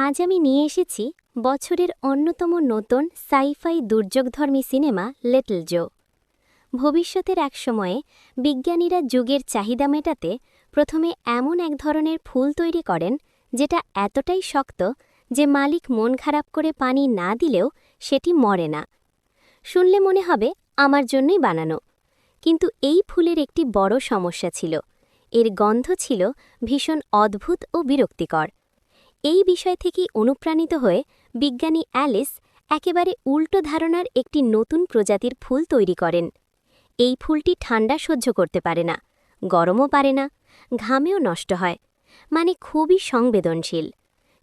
আজ আমি নিয়ে এসেছি বছরের অন্যতম নতুন সাই-ফাই দুর্যোগধর্মী সিনেমা লিটল জো। ভবিষ্যতের এক সময়ে বিজ্ঞানীরা যুগের চাহিদা মেটাতে প্রথমে এমন এক ধরনের ফুল তৈরি করেন যেটা এতটাই শক্ত যে মালিক মন খারাপ করে পানি না দিলেও সেটি মরে না। শুনলে মনে হবে আমার জন্যই বানানো, কিন্তু এই ফুলের একটি বড় সমস্যা ছিল। এর গন্ধ ছিল ভীষণ অদ্ভুত ও বিরক্তিকর। এই বিষয় থেকেই অনুপ্রাণিত হয়ে বিজ্ঞানী অ্যালিস একেবারে উল্টো ধারণার একটি নতুন প্রজাতির ফুল তৈরি করেন। এই ফুলটি ঠান্ডা সহ্য করতে পারে না, গরমও পারে না, ঘামেও নষ্ট হয়, মানে খুবই সংবেদনশীল।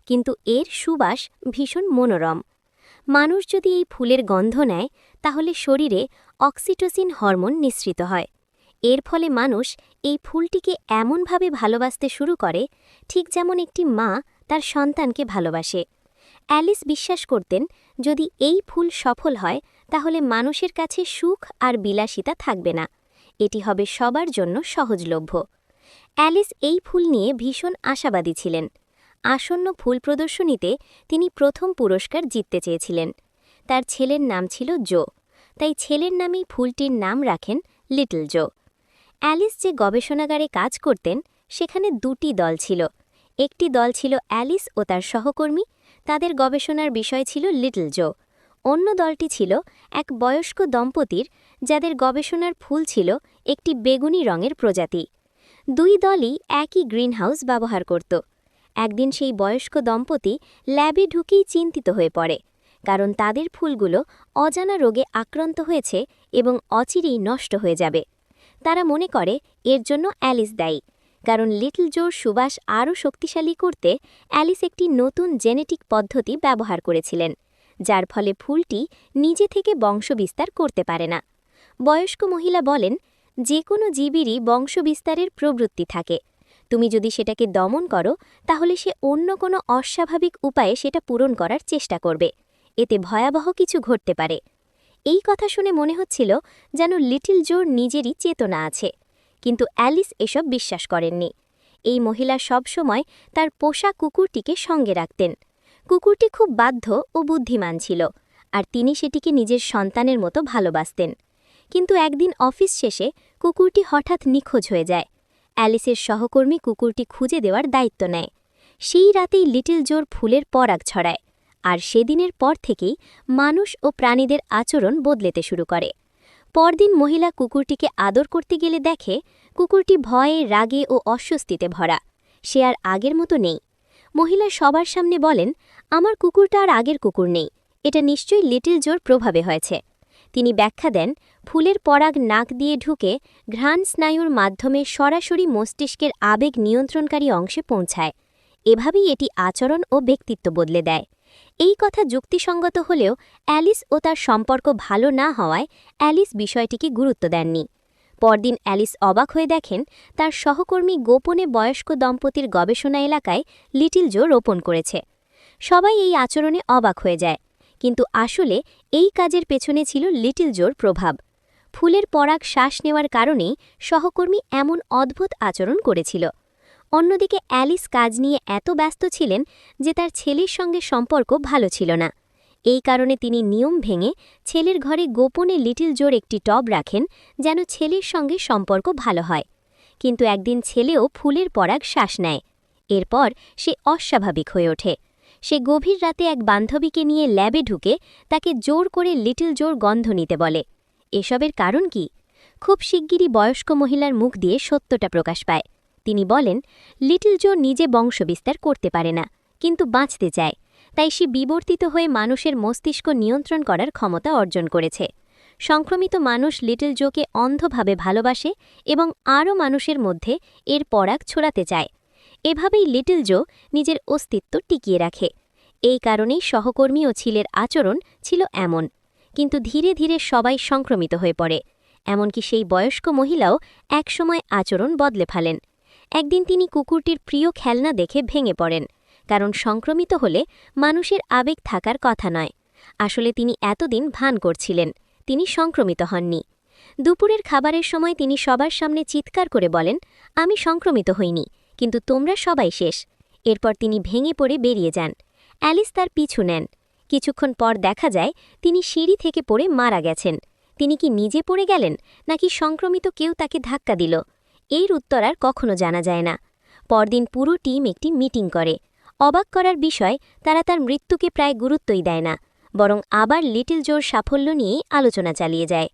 কিন্তু এর সুবাস ভীষণ মনোরম। মানুষ যদি এই ফুলের গন্ধ নেয় তাহলে শরীরে অক্সিটোসিন হরমোন নিঃসৃত হয়। এর ফলে মানুষ এই ফুলটিকে এমনভাবে ভালোবাসতে শুরু করে, ঠিক যেমন একটি মা তার সন্তানকে ভালোবাসে। অ্যালিস বিশ্বাস করতেন, যদি এই ফুল সফল হয় তাহলে মানুষের কাছে সুখ আর বিলাসিতা থাকবে না, এটি হবে সবার জন্য সহজলভ্য। অ্যালিস এই ফুল নিয়ে ভীষণ আশাবাদী ছিলেন। আসন্ন ফুল প্রদর্শনীতে তিনি প্রথম পুরস্কার জিততে চেয়েছিলেন। তার ছেলের নাম ছিল জো, তাই ছেলের নামেই ফুলটির নাম রাখেন লিটল জো। অ্যালিস যে গবেষণাগারে কাজ করতেন সেখানে দুটি দল ছিল। একটি দল ছিল অ্যালিস ও তার সহকর্মী, তাদের গবেষণার বিষয় ছিল লিটল জো। অন্য দলটি ছিল এক বয়স্ক দম্পতির, যাদের গবেষণার ফুল ছিল একটি বেগুনি রঙের প্রজাতি। দুই দলই একই গ্রিনহাউস ব্যবহার করত। একদিন সেই বয়স্ক দম্পতি ল্যাবে ঢুকেই চিন্তিত হয়ে পড়ে, কারণ তাদের ফুলগুলো অজানা রোগে আক্রান্ত হয়েছে এবং অচিরেই নষ্ট হয়ে যাবে। তারা মনে করে এর জন্য অ্যালিস দায়ী, কারণ লিটল জোর সুবাস আরও শক্তিশালী করতে অ্যালিস একটি নতুন জেনেটিক পদ্ধতি ব্যবহার করেছিলেন, যার ফলে ফুলটি নিজে থেকে বংশবিস্তার করতে পারে না। বয়স্ক মহিলা বলেন, যে কোনো জীবেরই বংশবিস্তারের প্রবৃত্তি থাকে। তুমি যদি সেটাকে দমন করো তাহলে সে অন্য কোনো অস্বাভাবিক উপায়ে সেটা পূরণ করার চেষ্টা করবে। এতে ভয়াবহ কিছু ঘটতে পারে। এই কথা শুনে মনে হচ্ছিল যেন লিটল জোর নিজেরই চেতনা আছে, কিন্তু অ্যালিস এসব বিশ্বাস করেননি। এই মহিলা সবসময় তার পোষা কুকুরটিকে সঙ্গে রাখতেন। কুকুরটি খুব বাধ্য ও বুদ্ধিমান ছিল, আর তিনি সেটিকে নিজের সন্তানের মতো ভালোবাসতেন। কিন্তু একদিন অফিস শেষে কুকুরটি হঠাৎ নিখোঁজ হয়ে যায়। অ্যালিসের সহকর্মী কুকুরটি খুঁজে দেওয়ার দায়িত্ব নেয়। সেই রাতেই লিটল জোর ফুলের পরাগ ছড়ায়, আর সেদিনের পর থেকেই মানুষ ও প্রাণীদের আচরণ বদলেতে শুরু করে। পরদিন মহিলা কুকুরটিকে আদর করতে গেলে দেখে কুকুরটি ভয়ে, রাগে ও অস্বস্তিতে ভরা। সে আর আগের মতো নেই। মহিলা সবার সামনে বলেন, আমার কুকুরটা আর আগের কুকুর নেই, এটা নিশ্চয়ই লিটল জোর প্রভাবে হয়েছে। তিনি ব্যাখ্যা দেন, ফুলের পরাগ নাক দিয়ে ঢুকে ঘ্রাণ স্নায়ুর মাধ্যমে সরাসরি মস্তিষ্কের আবেগ নিয়ন্ত্রণকারী অংশে পৌঁছায়। এভাবেই এটি আচরণ ও ব্যক্তিত্ব বদলে দেয়। এই কথা যুক্তিসঙ্গত হলেও অ্যালিস ও তার সম্পর্ক ভালো না হওয়ায় অ্যালিস বিষয়টিকে গুরুত্ব দেননি। পরদিন অ্যালিস অবাক হয়ে দেখেন তার সহকর্মী গোপনে বয়স্ক দম্পতির গবেষণা এলাকায় লিটল জো রোপণ করেছে। সবাই এই আচরণে অবাক হয়ে যায়, কিন্তু আসলে এই কাজের পেছনে ছিল লিটল জোর প্রভাব। ফুলের পরাগ শ্বাস নেওয়ার কারণেই সহকর্মী এমন অদ্ভুত আচরণ করেছিল। অন্যদিকে অ্যালিস কাজ নিয়ে এত ব্যস্ত ছিলেন যে তার ছেলের সঙ্গে সম্পর্ক ভালো ছিল না। এই কারণে তিনি নিয়ম ভেঙে ছেলের ঘরে গোপনে লিটল জোর একটি টব রাখেন, যেন ছেলের সঙ্গে সম্পর্ক ভালো হয়। কিন্তু একদিন ছেলেও ফুলের পরাগ শ্বাস নেয়। এরপর সে অস্বাভাবিক হয়ে ওঠে। সে গভীর রাতে এক বান্ধবীকে নিয়ে ল্যাবে ঢুকে তাকে জোর করে লিটল জোর গন্ধ নিতে বলে। এসবের কারণ কি? খুব শিগগিরই বয়স্ক মহিলার মুখ দিয়ে সত্যটা প্রকাশ পায়। তিনি বলেন, লিটল জো নিজে বংশবিস্তার করতে পারে না, কিন্তু বাঁচতে চায়, তাই সে বিবর্তিত হয়ে মানুষের মস্তিষ্ক নিয়ন্ত্রণ করার ক্ষমতা অর্জন করেছে। সংক্রমিত মানুষ লিটল জোকে অন্ধভাবে ভালোবাসে এবং আরও মানুষের মধ্যে এর পরাগ ছড়াতে চায়। এভাবেই লিটল জো নিজের অস্তিত্ব টিকিয়ে রাখে। এই কারণেই সহকর্মী ও ছেলের আচরণ ছিল এমন। কিন্তু ধীরে ধীরে সবাই সংক্রমিত হয়ে পড়ে। এমনকি সেই বয়স্ক মহিলাও একসময় আচরণ বদলে ফেলেন। একদিন তিনি কুকুরটির প্রিয় খেলনা দেখে ভেঙে পড়েন, কারণ সংক্রমিত হলে মানুষের আবেগ থাকার কথা নয়। আসলে তিনি এতদিন ভান করছিলেন, তিনি সংক্রমিত হননি। দুপুরের খাবারের সময় তিনি সবার সামনে চিৎকার করে বলেন, আমি সংক্রমিত হইনি, কিন্তু তোমরা সবাই শেষ। এরপর তিনি ভেঙে পড়ে বেরিয়ে যান। অ্যালিস তার পিছু নেন। কিছুক্ষণ পর দেখা যায় তিনি সিঁড়ি থেকে পড়ে মারা গেছেন। তিনি কি নিজে পড়ে গেলেন, নাকি সংক্রমিত কেউ তাকে ধাক্কা দিল? এর উত্তর আর কখনো জানা যায় না। পরদিন পুরো টিম একটি মিটিং করে। অবাক করার বিষয়, তারা তার মৃত্যুকে প্রায় গুরুত্বই দেয় না, বরং আবার লিটল জোর সাফল্য নিয়েই আলোচনা চালিয়ে যায়।